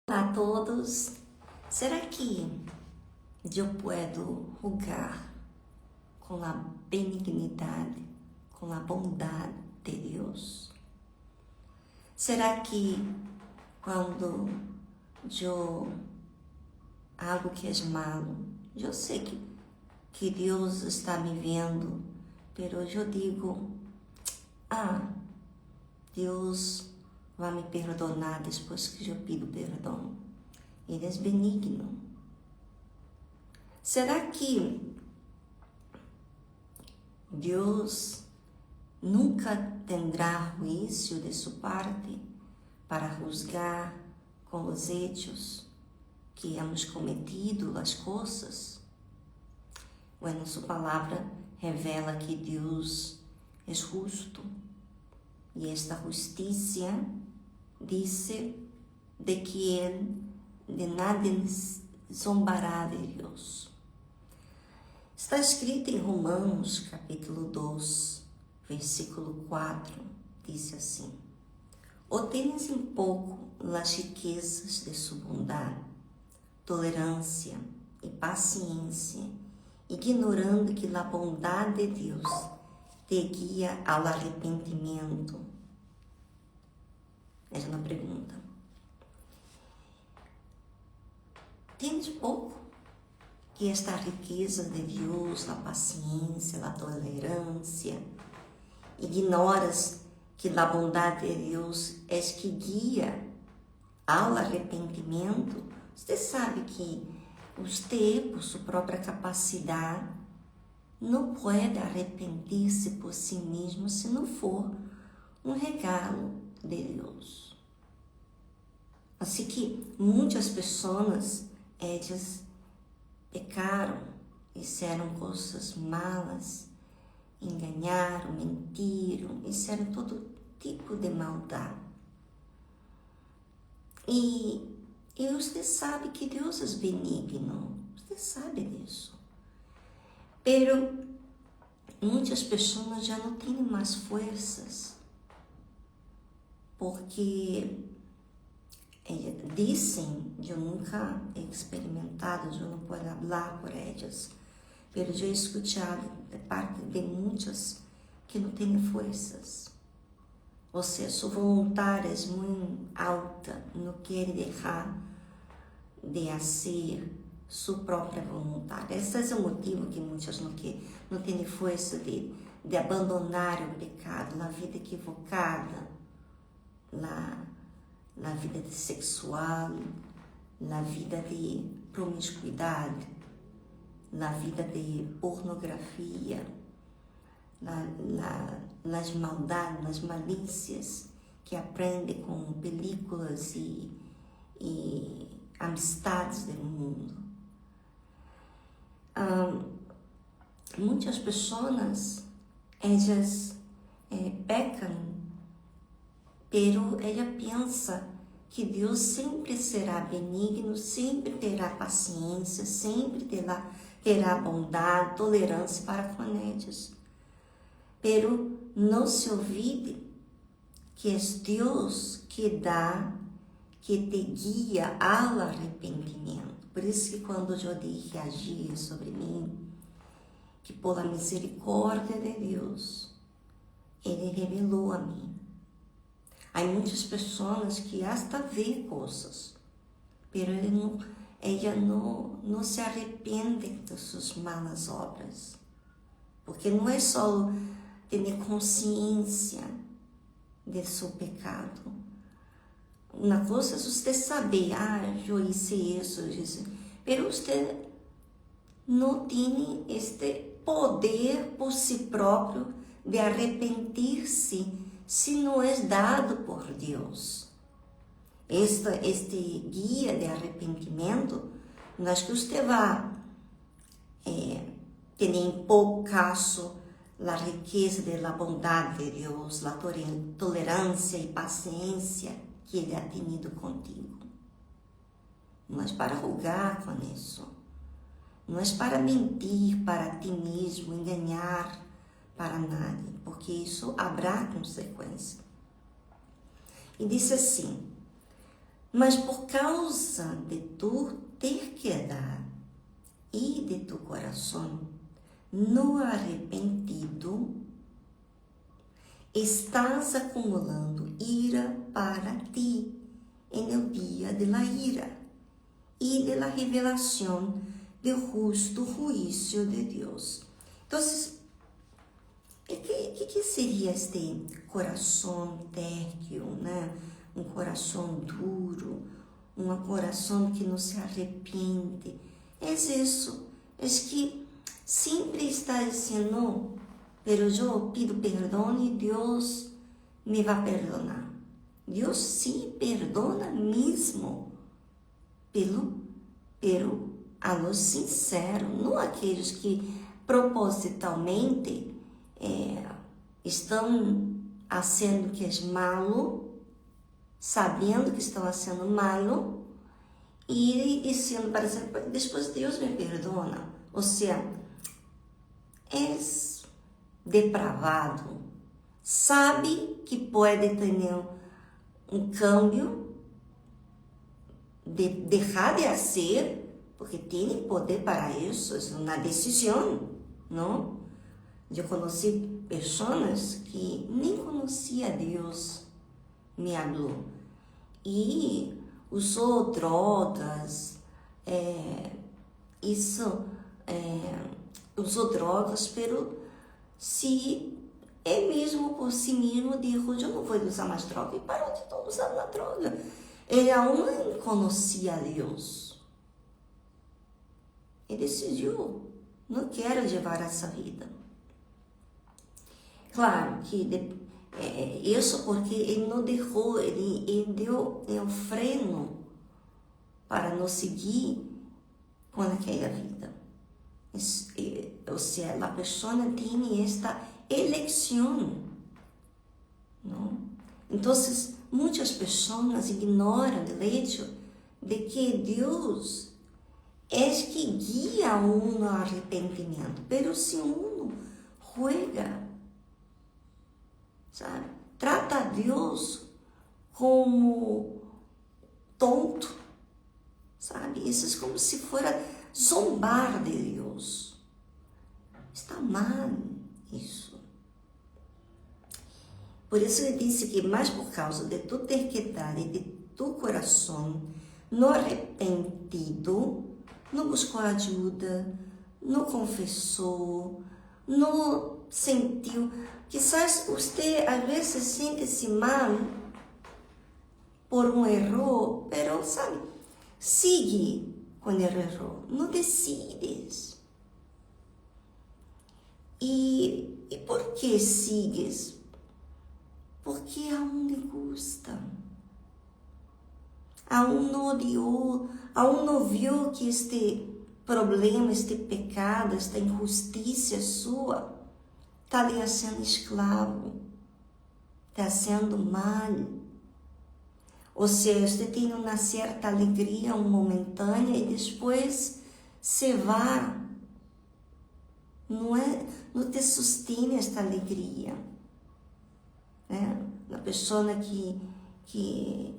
Olá a todos. Será que eu posso julgar com a benignidade, com a bondade de Deus? Será que quando eu algo que é malo, eu sei que Deus está me vendo, mas eu digo, Deus vai me perdonar depois que eu pido perdão. Ele é benigno. Será que Deus nunca terá juízo de sua parte para juzgar com os hechos que hemos cometido, as coisas? Bueno, sua palavra revela que Deus é justo e esta justiça diz de que Ele de nada zombará de Deus. Está escrito em Romanos, capítulo 2, versículo 4, diz assim: ou tenes em pouco as riquezas de sua bondade, tolerância e paciência, ignorando que a bondade de Deus te guia ao arrependimento. Essa é uma pergunta. Tens pouco que esta riqueza de Deus, a paciência, a tolerância, ignoras que a bondade de Deus é que guia ao arrependimento? Você sabe que você, por sua própria capacidade, não pode arrepender-se por si mesmo se não for um regalo de Deus. Assim que muitas pessoas, elas pecaram, fizeram coisas malas, enganaram, mentiram, fizeram todo tipo de maldade. E você sabe que Deus é benigno, você sabe disso. Pero muitas pessoas já não têm mais forças, porque dizem, eu nunca he experimentado, eu não posso falar por elas, mas eu he escutado de parte de muitas que não têm forças. Ou seja, sua vontade é muito alta, não quer deixar de fazer sua própria vontade. Esse é o motivo que muitas não têm força de abandonar o pecado, a vida equivocada, na vida sexual, na vida de promiscuidade, na vida de pornografia, nas maldades, nas malícias que aprende com películas e amistades do mundo. Muitas pessoas, elas pecam, pero ela pensa que Deus sempre será benigno, sempre terá paciência, sempre terá bondade, tolerância para com eles. Pero não se olvide que é Deus que dá, que te guia ao arrependimento. Por isso que quando eu disse agir sobre mim, que por a misericórdia de Deus, Ele revelou a mim. Há muitas pessoas que hasta vê coisas, mas ela não se arrepende de suas malas obras. Porque não é só ter consciência de seu pecado. Uma coisa é você saber, eu hice isso, mas você não tem este poder por si próprio de arrepender-se se não é dado por Deus. Este guia de arrependimento, não é que você vai ter em pouco caso a riqueza da bondade de Deus, a tolerância e paciência que Ele ha tenido contigo. Não é para julgar com isso. Não é para mentir para ti mesmo, enganar para nadie, porque isso haverá consequência. E disse assim: Mas por causa de tu terquedad e de tu coração no arrependido, estás acumulando ira para ti en el dia de la ira e de la revelação do justo juízo de Deus. Então, o que seria este coração térqueo, né? Um coração duro, um coração que não se arrepende? É isso, é que sempre está dizendo, não, pero eu pido perdão e Deus me vai perdonar. Deus sim perdona mesmo, pero a los sinceros, não aqueles que propositalmente estão fazendo que é malo, sabendo que estão fazendo malo, e dizendo para sempre, depois Deus me perdona. Ou seja, és depravado, sabe que pode ter um câmbio, de deixar de ser, porque tem poder para isso, é uma decisão, não? Eu conheci pessoas que nem conhecia Deus, me falou, e usou drogas, usou drogas, pero se ele mesmo por si mesmo disse, eu não vou usar mais droga, e parou de estar usando a droga. Ele não conhecia Deus. Ele decidiu, não quero levar essa vida. Claro que isso porque ele não deixou, ele deu um freno para não seguir com aquela vida. Ou seja, a pessoa tem esta eleição, não? Então, muitas pessoas ignoram o hecho de que Deus é que guia um ao arrependimento, pero se um juega, sabe? Trata a Deus como tonto, sabe? Isso é como se fora zombar de Deus. Está mal isso. Por isso ele disse que, mais por causa de tu terquedad e de tu coração no arrependido, não buscou ajuda, não confessou, não sentiu. Quizás você às vezes sente-se mal por um erro, pero sabe, sigue com o erro, não decides. E por que sigues? Porque a um lhe gusta. A um não odiou, a um não viu que este problema, este pecado, esta injustiça sua está lhe sendo escravo, está sendo mal. Ou seja, você tem uma certa alegria, momentânea, e depois se vai. Não te sustém esta alegria. Né? A pessoa que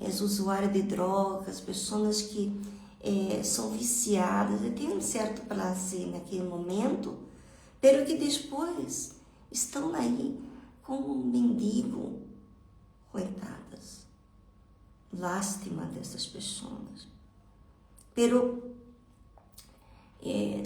é usuária de drogas, pessoas que são viciadas, tem um certo prazer naquele momento, pero que depois estão aí como um mendigo, coitadas. Lástima dessas pessoas. Pero,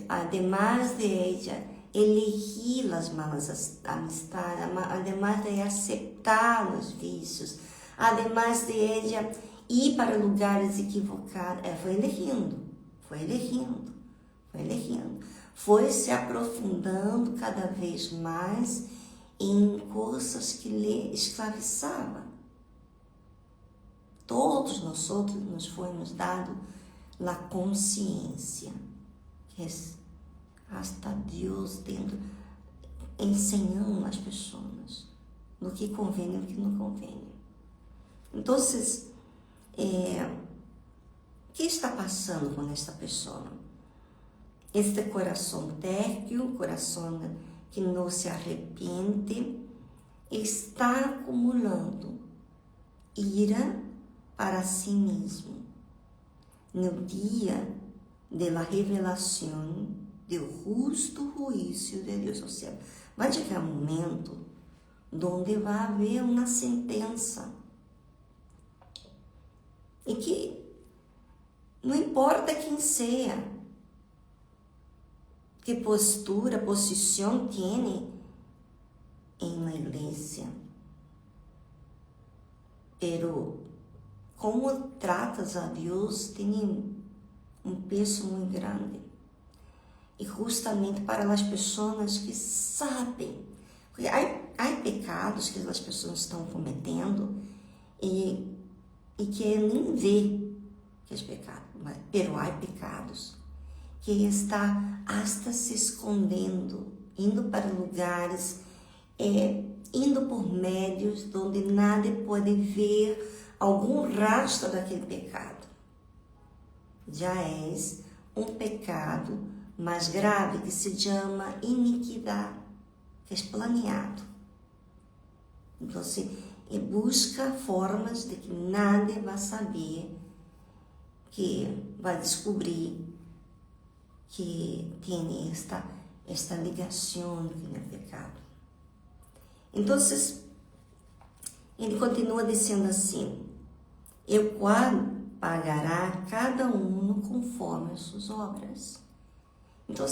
además de ella elegir as malas amistades, además de aceitar os vícios, además de ella ir para lugares equivocados, foi elegindo, foi se aprofundando cada vez mais em coisas que lhe escravizavam. Todos nós outros nos fomos dado a consciência, que é hasta Deus ensinando as pessoas no que convém e no que não convém. Então, o que está passando com esta pessoa? Este coração térqueo, coração que não se arrepende, está acumulando ira para si mesmo no dia da revelação do justo juízo de Deus. Ou seja, vai chegar um momento onde vai haver uma sentença e que não importa quem seja, que postura, posição tem em la igreja, pero como tratas a Deus tem um peso muito grande. E justamente para as pessoas que sabem, porque há pecados que as pessoas estão cometendo e que nem vê que é pecado, mas há pecados que está hasta se escondendo, indo para lugares, indo por médios onde nada pode ver algum rastro daquele pecado. Já é um pecado mais grave que se chama iniquidade, que é planeado. Então, busca formas de que nada vai saber, que vai descobrir que tem esta ligação com o pecado. Então, ele continua dizendo assim: "Eu qual pagará cada um conforme as suas obras." Então,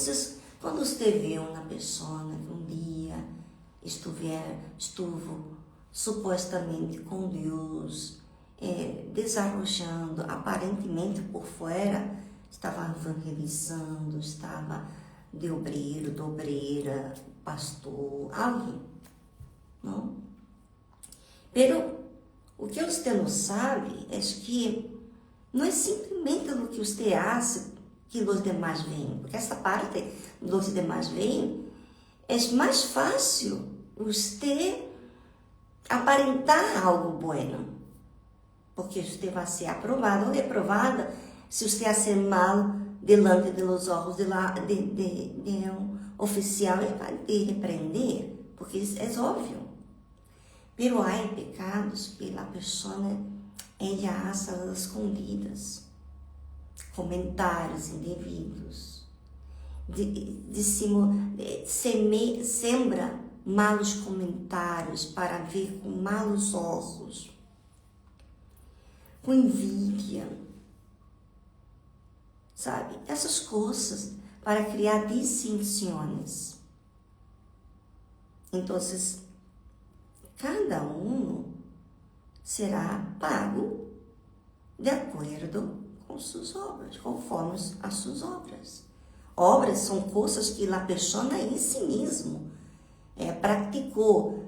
quando você vê uma pessoa que um dia estuvo supostamente com Deus, desarrojando, aparentemente por fora, estava evangelizando, estava de obreiro, de obreira, pastor, alguém, não? Pero o que você não sabe é que não é simplesmente o que você acha que os demais veem, porque essa parte dos demais veem é mais fácil você aparentar algo bueno, porque você vai ser aprovado ou reprovada se você fazer mal delante dos olhos de um oficial. Ele vai te repreender, porque é óbvio. Pero há pecados que a pessoa ela acha as escondidas, comentários indevidos, sembra malos comentários para ver com malos olhos, com envidia, sabe? Essas coisas para criar distinções. Então, cada um será pago de acordo com suas obras, conforme as suas obras. Obras são coisas que a pessoa em si mesmo praticou,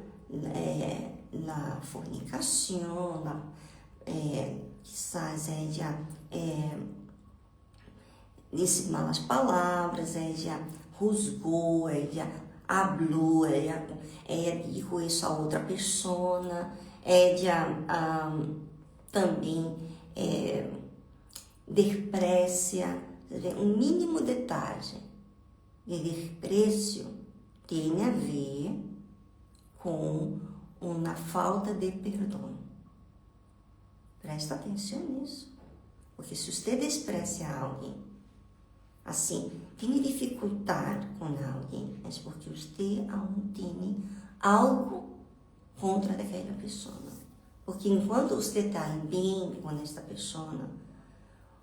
na fornicação, quizás ella disse malas palavras, ella juzgou, ella hablou, ella dijo isso a outra pessoa, ella também desprecia. Um mínimo detalhe de desprezo tem a ver com uma falta de perdão. Presta atenção nisso, porque se você desprecia alguém, assim, tem dificuldade com alguém, é porque você aún tem algo contra aquela pessoa. Porque enquanto você está bem com esta pessoa,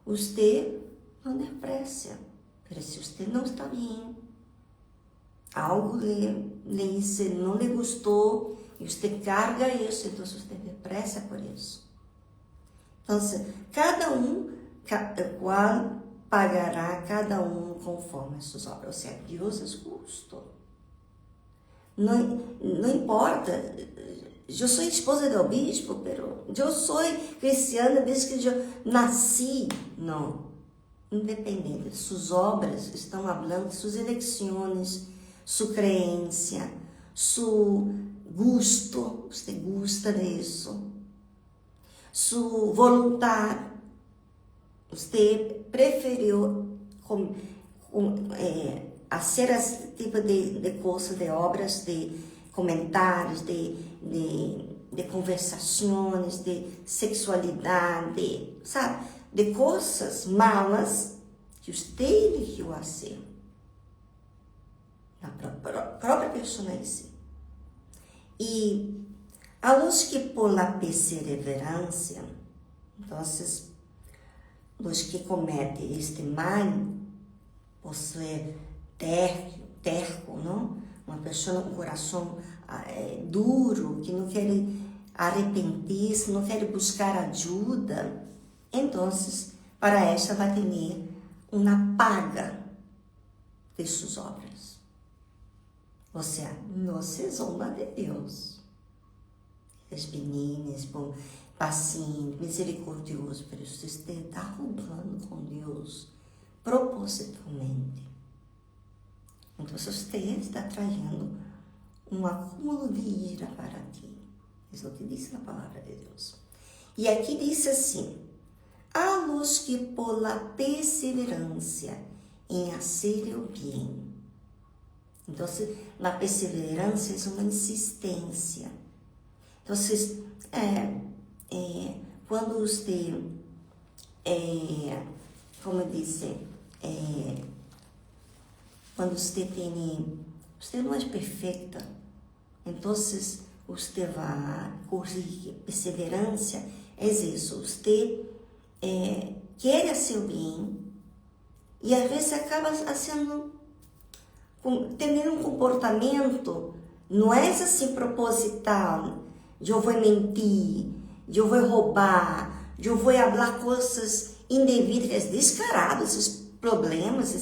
você não desprecia. Mas se você não está bem, algo não lhe gostou, e você carga isso, então você desprecia por isso. Então, qual pagará cada um conforme as suas obras. Ou seja, Deus é justo. Não importa. Eu sou esposa do bispo, pero eu sou cristiana desde que eu nasci. Não. Independente. Suas obras estão falando de suas eleições, sua crença, seu gosto. Você gosta disso. Sua vontade. Você preferiu fazer esse tipo de coisas, de obras, de comentários, de de conversações, de sexualidade, sabe? De coisas malas que você eligiu fazer. Na própria pessoa em si. E a los que por la perseverancia, então, os que cometem este mal, por ser terco, não? Uma pessoa com coração duro, que não quer arrepender-se, não quer buscar ajuda, então, para esta vai ter uma paga de suas obras. Ou seja, não se zomba de Deus. As meninas, bom, paciente, misericordioso, para você está roubando com Deus propositalmente. Então, você está trazendo um acúmulo de ira para ti. Isso é o que diz na palavra de Deus. E aqui diz assim: a los que por la perseverancia em hacer o bem. Então, a perseverança é uma insistência. Então, quando você, como dizer, quando você não é perfeita, então você vai corrigir. Perseverança é isso. Você quer fazer o bem e às vezes acaba tendo um comportamento, não é assim proposital, de eu vou mentir, de eu vou roubar, de eu vou falar coisas indevidas, descaradas. Esses problemas,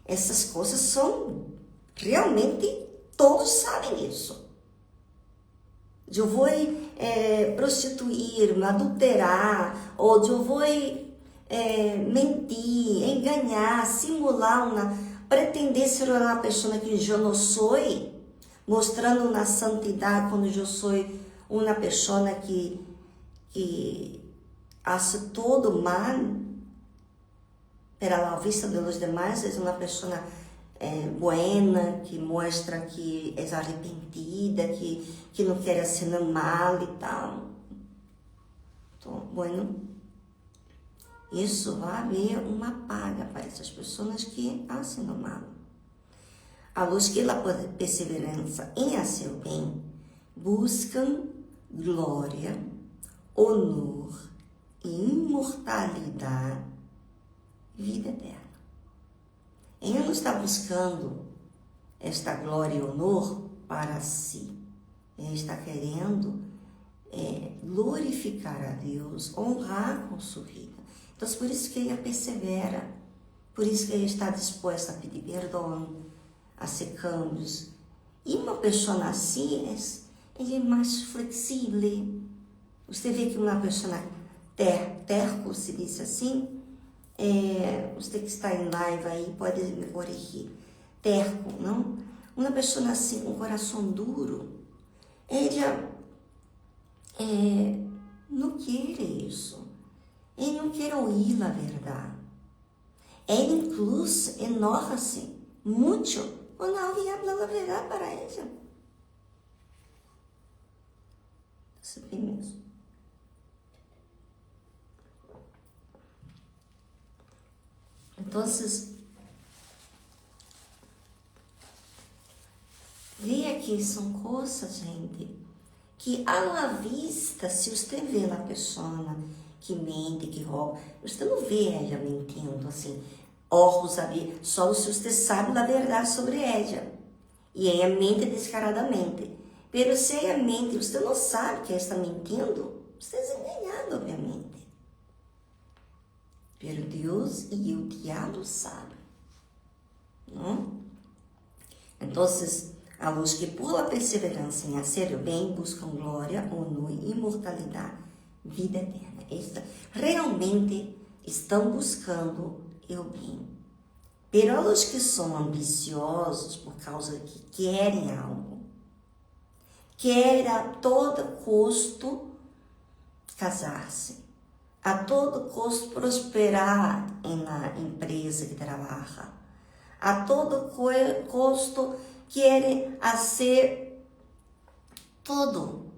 essas coisas são realmente, todos sabem isso. De eu vou prostituir, adulterar, ou de eu vou mentir, enganar, simular pretender ser uma pessoa que eu não sou, mostrando na santidade quando eu sou uma pessoa que faz todo mal, para a vista dos demais, é uma pessoa buena, que mostra que é arrependida, que não quer ser mal e tal. Então, bueno, isso vai haver uma paga para essas pessoas que fazem o mal. A luz que a perseverança em fazer o bem buscam glória, honor e imortalidade, vida eterna. Ele está buscando esta glória e honor para si. Ele está querendo glorificar a Deus, honrar com sua vida. Então, por isso que ele persevera, por isso que ele está disposto a pedir perdão, a ser câmbios. E uma pessoa assim, ele é mais flexível. Você vê que uma pessoa terco, se diz assim, você que está em live aí pode me corrigir. Terco, não? Uma pessoa assim, com coração duro, ela não quer isso. Ele não quer ouvir a verdade. Ele incluso enoja-se muito quando alguém habla a verdade para ela. Isso é mesmo. Então, vê aqui, são coisas, gente, que à vista, se você vê a pessoa que mente, que rouba, você não vê ela mentindo assim, sabe? Só se você sabe a verdade sobre ela. E ela mente descaradamente. Mas se ela mente, você não sabe que ela está mentindo, você é enganado, obviamente. Pero Deus e o diabo sabem. Não? Então, a luz que por a perseverança em fazer o bem buscam glória, honor, imortalidade, vida eterna. Realmente estão buscando o bem. Pero os que são ambiciosos por causa que querem algo, querem a todo custo casar-se, a todo custo prosperar na empresa que trabalha, a todo custo querem fazer tudo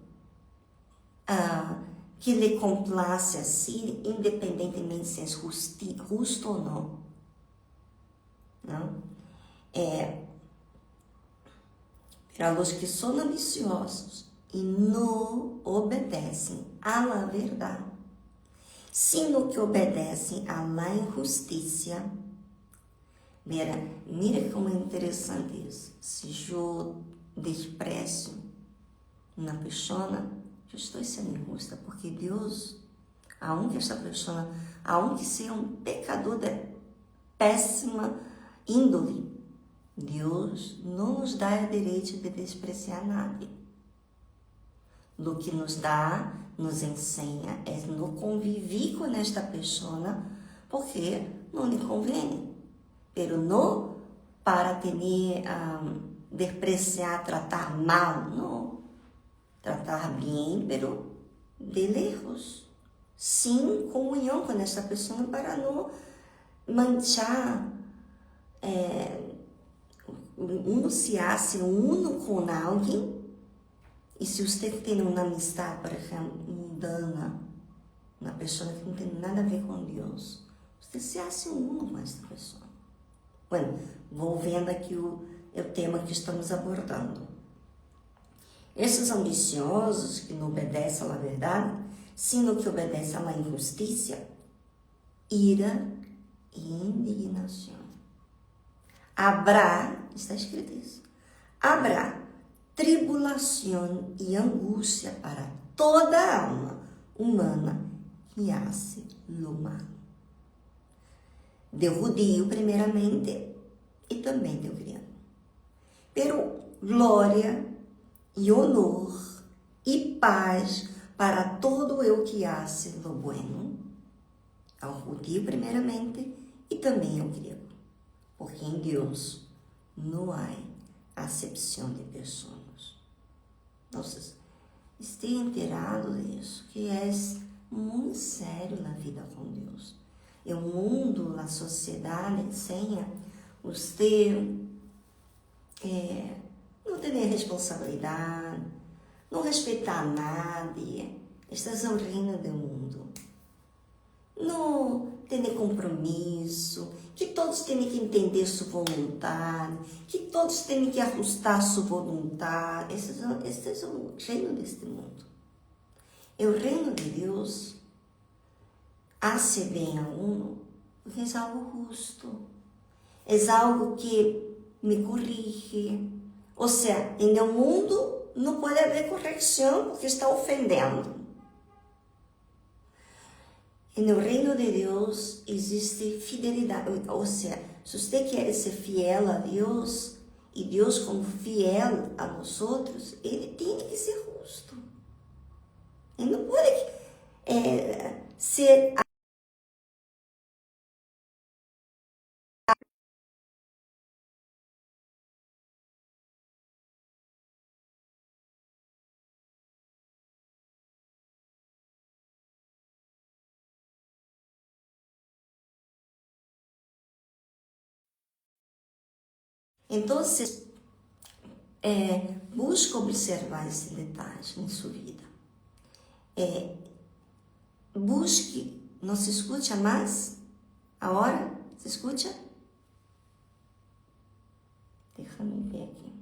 que lhe complace assim, independentemente se é justo ou não. Não? Para os que são ambiciosos e não obedecem à la verdade, sino que obedecem à la injustiça. Mira como é interessante isso. Se eu desprezo uma pessoa, eu estou sendo injusta, porque Deus, aunque essa pessoa, aunque seja um pecador de péssima índole, Deus não nos dá o direito de despreciar nada. Do que nos dá, nos ensina, é não conviver com esta pessoa, porque não lhe convém. Pero não para ter, despreciar, tratar mal, não. Tratar bem, pero de lejos. Sim, comunhão com esta pessoa para não manchar, uno se hace uno com alguém. E se você tem uma amistade, por exemplo, mundana, uma pessoa que não tem nada a ver com Deus, você se hace uno com esta pessoa. Bueno, voltando aqui o tema que estamos abordando. Esses ambiciosos que não obedecem à verdade, sino que obedecem à injustiça, ira e indignação. Habrá, está escrito isso, habrá tribulação e angústia para toda a alma humana que hace lo malo. Do judío, primeiramente, e também do grego. Pero glória e honor e paz para todo o que hace lo bueno, ao judío, primeiramente, e também ao grego. Porque em Deus não há acepção de pessoas. Então, esteja inteirado disso, que é muito sério na vida com Deus. E o mundo, a sociedade ensina você não ter responsabilidade, não respeitar nadie, estás ao reino do mundo. Não ter compromisso, que todos têm que entender sua vontade, que todos têm que ajustar sua vontade. Este é o reino deste mundo. E o reino de Deus hace bem a uno, porque é algo justo, é algo que me corrige. Ou seja, no mundo não pode haver correção porque está ofendendo. E no reino de Deus existe fidelidade. Ou seja, se você quer ser fiel a Deus, e Deus como fiel a nós outros, Ele tem que ser justo. Ele não pode ser... Então, busca observar esse detalhe em sua vida. Busque, não se escute mais? A hora? Se escute? Deixa-me ver aqui.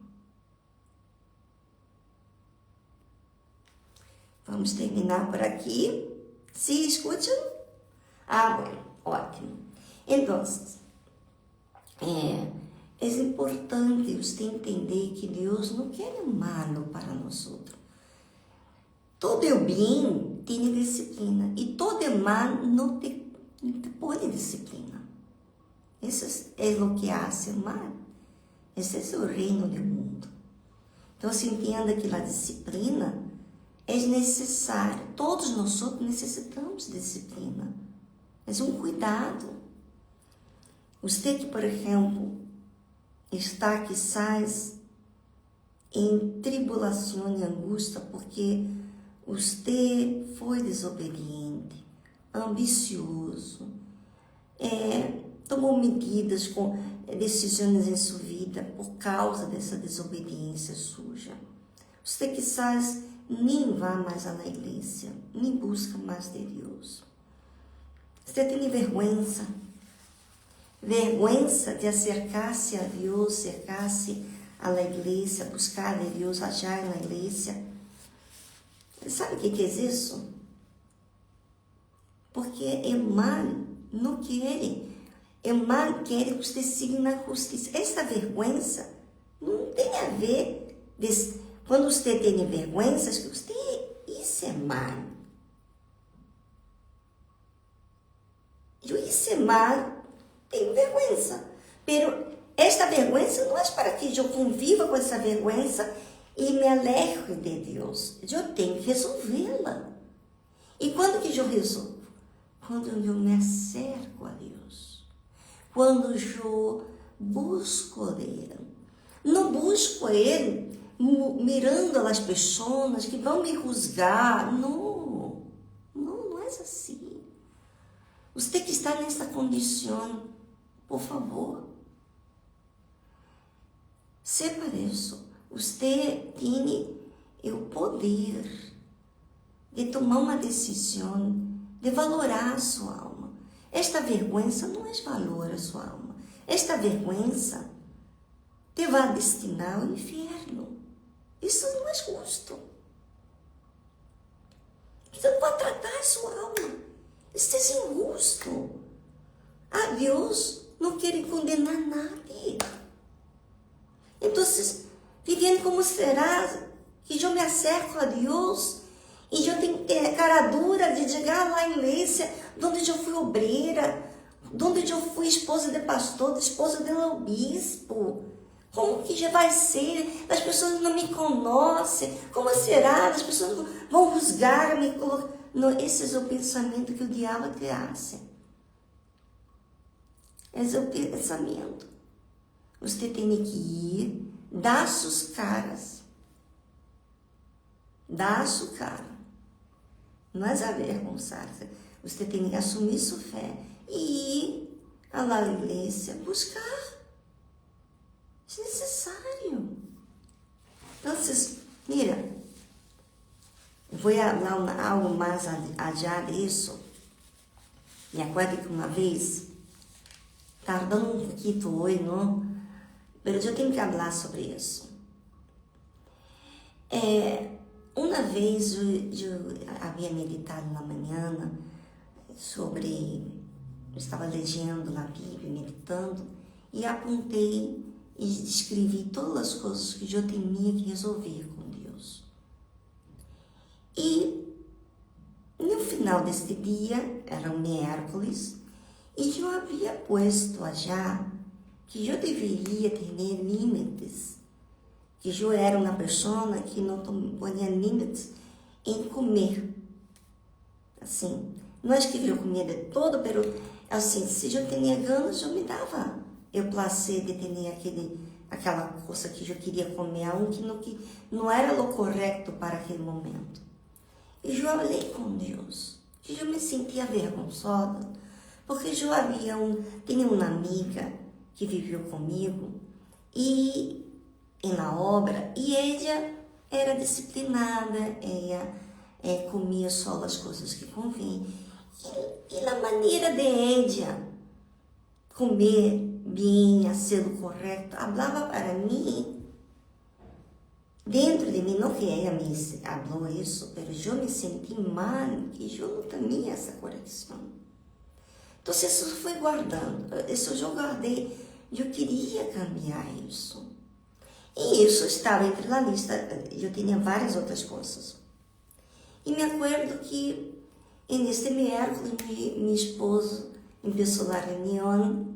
Vamos terminar por aqui. Se escute? Bueno, ótimo. Então, é importante você entender que Deus não quer o malo para nós outros. Todo o bem tem disciplina e todo o mal não te pode disciplina. Isso é o que hace o mal. Esse é o reino do mundo. Então, se entenda que a disciplina é necessária. Todos nós necessitamos de disciplina. Mas um cuidado. Você que, por exemplo, está quizás em tribulação e angústia porque você foi desobediente, ambicioso, tomou medidas com decisões em sua vida por causa dessa desobediência suja. Você quizás nem vá mais à igreja, nem busca mais de Deus. Você tem vergonha? Vergonha de acercar-se a Deus, acercar-se à igreja, buscar a Deus allá na igreja. Sabe o que é isso? Porque o mal não quer. O mal quer que você siga na justiça. Essa vergonha não tem a ver. Quando você tem vergonha, isso é mal. Eu isso é mal, tenho vergonha. Pero esta vergonha não é para que eu conviva com essa vergonha e me aleje de Deus. Eu tenho que resolvê-la. E quando que eu resolvo? Quando eu me acerco a Deus. Quando eu busco Ele. Não busco Ele mirando as pessoas que vão me juzgar. Não é assim. Você que está nessa condição, por favor, sepa isso. Você tem o poder de tomar uma decisão, de valorar a sua alma. Esta vergonha não é valor a sua alma. Esta vergonha te vai destinar ao inferno. Isso não é justo. Você não vai tratar a sua alma. Isso é injusto. A Deus não quer condenar nadie. Então, vivendo como será que eu me acerco a Deus e eu tenho cara dura de chegar lá em igreja, onde eu fui obreira, onde eu fui esposa de pastor, esposa de obispo. Como que já vai ser? As pessoas não me conhecem. Como será? As pessoas vão julgar, me colocar. Não, esse é o pensamento que o diabo te hace. Esse é o pensamento. Você tem que ir, dar suas caras. Dar a sua cara. Não é avergonçar-se. Você tem que assumir sua fé e ir à igreja buscar. É necessário. Então, mira, vou falar algo mais allá disso. Me acordo que uma vez, tardando um pouquinho hoje, não? Mas eu tenho que falar sobre isso. Uma vez eu havia meditado na manhã sobre, eu estava lendo na Bíblia, meditando, e apontei e escrevi todas as coisas que eu tinha que resolver com Deus. E no final deste dia, era um miércoles, e eu havia posto já que eu deveria ter limites, que eu era uma pessoa que não tinha limites em comer. Assim, não é que eu comia de todo, mas assim, se eu tinha ganas, eu me dava o prazer de ter aquela coisa que eu queria comer, algo que não era o correto para aquele momento. E eu falei com Deus, que eu me sentia avergonçada, porque eu tinha uma amiga que viveu comigo e na obra, e ela era disciplinada, ela comia só as coisas que convêm. E a maneira de ela comer bem, ser o correto, falava para mim, dentro de mim, não que ela me falou isso, mas eu me senti mal, que eu não tinha essa correção. Então, isso foi guardando, isso eu guardei, eu queria cambiar isso. E isso estava entre a lista, eu tinha várias outras coisas. E me acordo que, neste miércoles, meu esposo começou a reunião,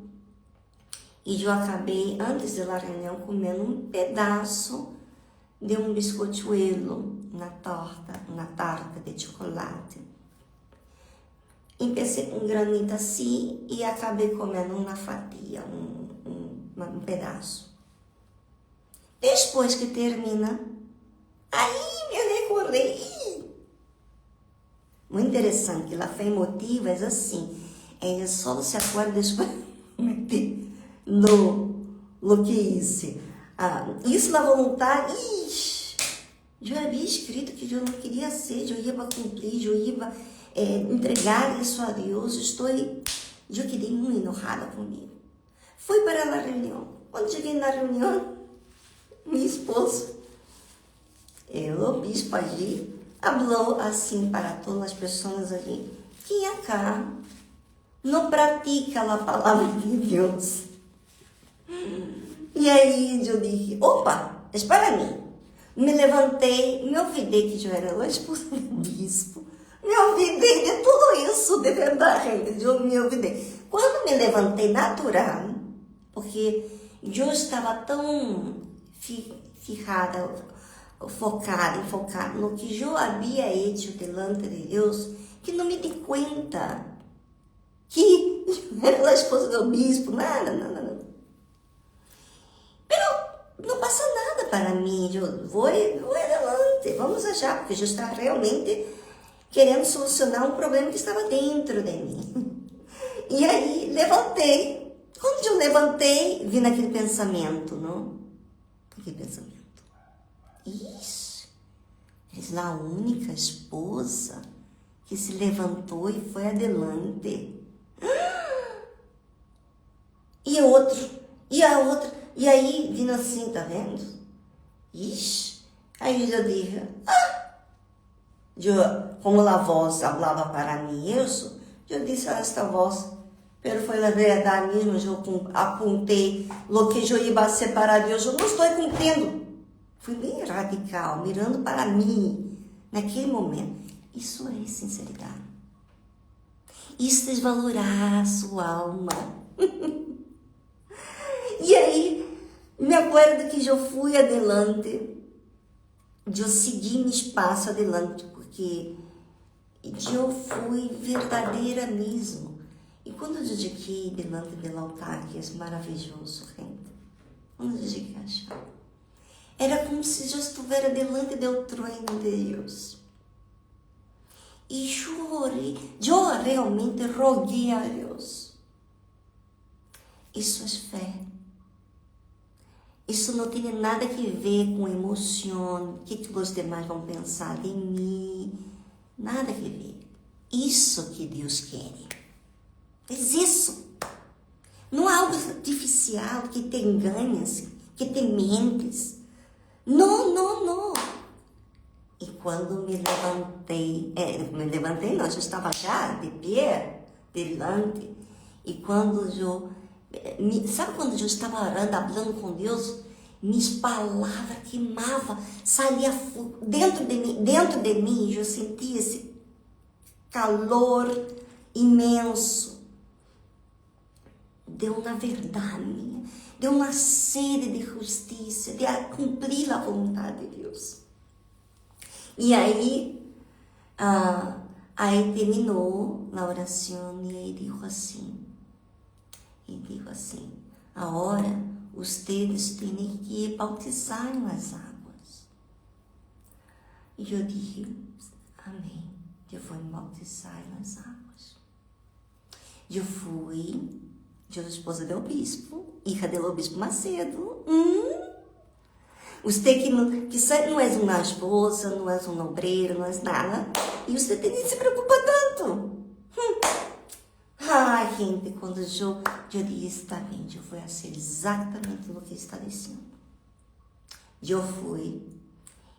e eu acabei, antes da reunião, comendo um pedaço de um biscochuelo na tarta de chocolate. Empecei com um granito assim e acabei comendo uma fatia, um pedaço. Depois que termina, aí me recordei. Muito interessante, a fé emotiva é assim, ela só se acorda depois no que isso. Isso na vontade, Eu havia escrito que eu não queria ser, eu ia cumprir, eu ia entregar isso a Deus. Eu quedei muito enojada comigo. Fui para a reunião. Quando cheguei na reunião, meu esposo, o bispo ali, falou assim para todas as pessoas ali: quem acá não pratica a palavra de Deus? E aí eu disse: opa, espera mim. Me levantei, me olvidei que eu era a esposa do bispo. Me olvidei de tudo isso, de verdade, eu me olvidei. Quando me levantei natural, porque eu estava tão focada no que eu havia feito delante de Deus, que não me di conta que eu era a esposa do bispo, nada. Não passa nada para mim, eu vou adelante, vamos achar, porque eu estava realmente querendo solucionar um problema que estava dentro de mim. E aí, levantei. Quando eu levantei, vi naquele pensamento, não? Aquele pensamento. Isso, és a única esposa que se levantou e foi adelante. E a outra. E aí, vindo assim, tá vendo? Ixi. Aí eu dije, como a voz falava para mim isso, eu disse a esta voz, pero foi a verdade mesmo, eu apontei o que eu ia separar Deus, eu não estou cumprindo. Fui bem radical, mirando para mim, naquele momento. Isso é sinceridade. Isso é valorar a sua alma. E aí, me acordo que eu fui adelante, eu segui meu espaço adelante, porque eu fui verdadeira mesmo. E quando eu dediquei delante do altar, que é maravilhoso, gente, quando eu dediquei a chave, era como se eu estivesse delante do trono de Deus. E chorei, eu realmente roguei a Deus. Isso é fé. Isso não tem nada que ver com emoção, o que os demais vão pensar de mim, nada que ver. Isso que Deus quer. É isso. Não é algo artificial que te enganas, que te mentes. Não. E quando me levantei, não, eu estava já de pé, delante. E quando sabe quando eu estava orando, falando com Deus, minhas palavras queimavam, saía dentro de mim, eu sentia esse calor imenso. Deu uma verdade, deu uma sede de justiça, de cumprir a vontade de Deus. E aí terminou a oração e aí dijo assim, agora vocês têm que bautizar nas águas. E eu disse, amém, eu vou me bautizar nas águas. Eu sou esposa do bispo, hija do bispo Macedo. Você que não é uma esposa, não é um obreiro, não é nada, e você tem que se preocupar tanto. Ai, gente, quando eu disse, está bem, eu vou fazer exatamente o que está dizendo. Eu fui,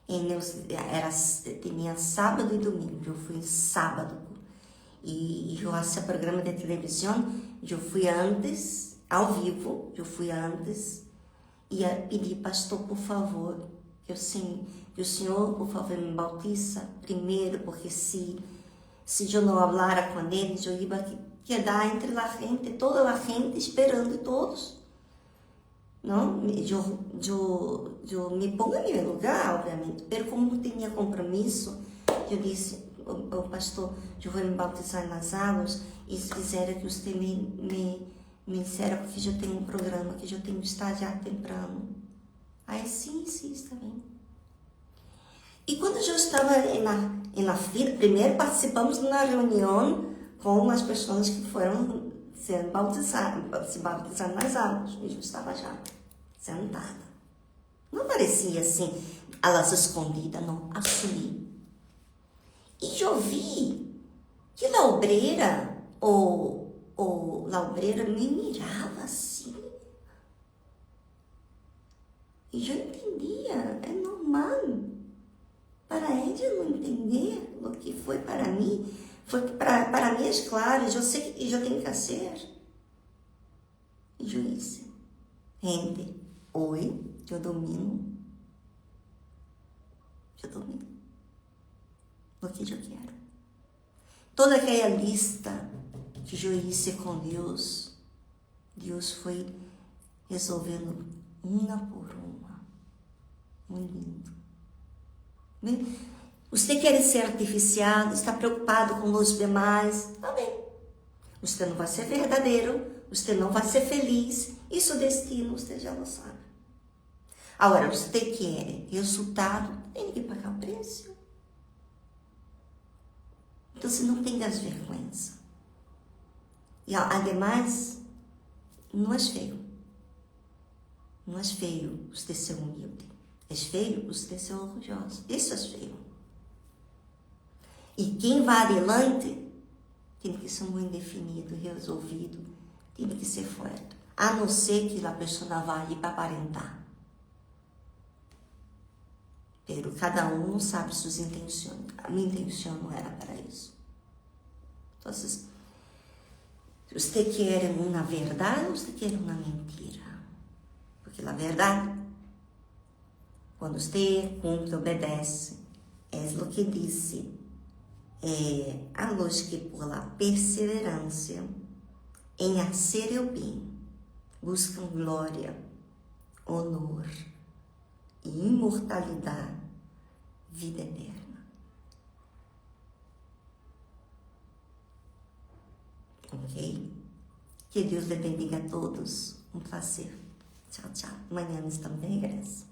tinha sábado e domingo, eu fui sábado, e eu fazia programa de televisão, eu fui antes, ao vivo, e pedi, pastor, por favor, que o Senhor, por favor, me bautiza primeiro, porque se eu não falara com ele, eu ia quedar entre a gente, toda a gente esperando todos. Não? Eu me pongo em meu lugar, obviamente, mas como tinha compromisso, eu disse, pastor, eu vou me bautizar nas águas e se quiser que você me disser, porque eu tenho um programa que eu tenho que estar já temprano. Aí sim, está bem. E quando eu estava na fila, primeiro participamos de uma reunião com as pessoas que foram se bautizar nas águas. E eu estava já sentada. Não parecia assim. a las escondidas, não, assumi. E eu vi que a obreira, ou a obreira me mirava assim. E eu entendia, é normal. Para ela não entender o que foi para mim, para mim é claro, eu sei que eu tenho que fazer. E eu disse, gente, hoje eu domino o que eu quero. Toda aquela lista que eu hice com Deus, Deus foi resolvendo uma por uma. Muito lindo. Bem, você quer ser artificial, está preocupado com os demais, tá bem. Você não vai ser verdadeiro, você não vai ser feliz, isso é destino, você já não sabe. Agora, você quer resultado, tem que pagar o preço. Então, você não tenha as vergonhas. E, ademais, não é feio. Não é feio você ser humilde. É feio você ser orgulhoso. Isso é feio. E quem vai adiante tem que ser muito definido, resolvido, tem que ser forte. A não ser que a pessoa vá ir para aparentar. Pero cada um sabe suas intenções. A minha intenção não era para isso. Então, você quer uma verdade ou você quer uma mentira? Porque a verdade, quando você cumpre, obedece, é o que disse, a luz que por la perseverança em fazer o bem, buscam glória, honor e imortalidade, vida eterna. Ok? Que Deus lhe bendiga a todos. Um prazer. Tchau, tchau. Amanhã nós estamos de regresso.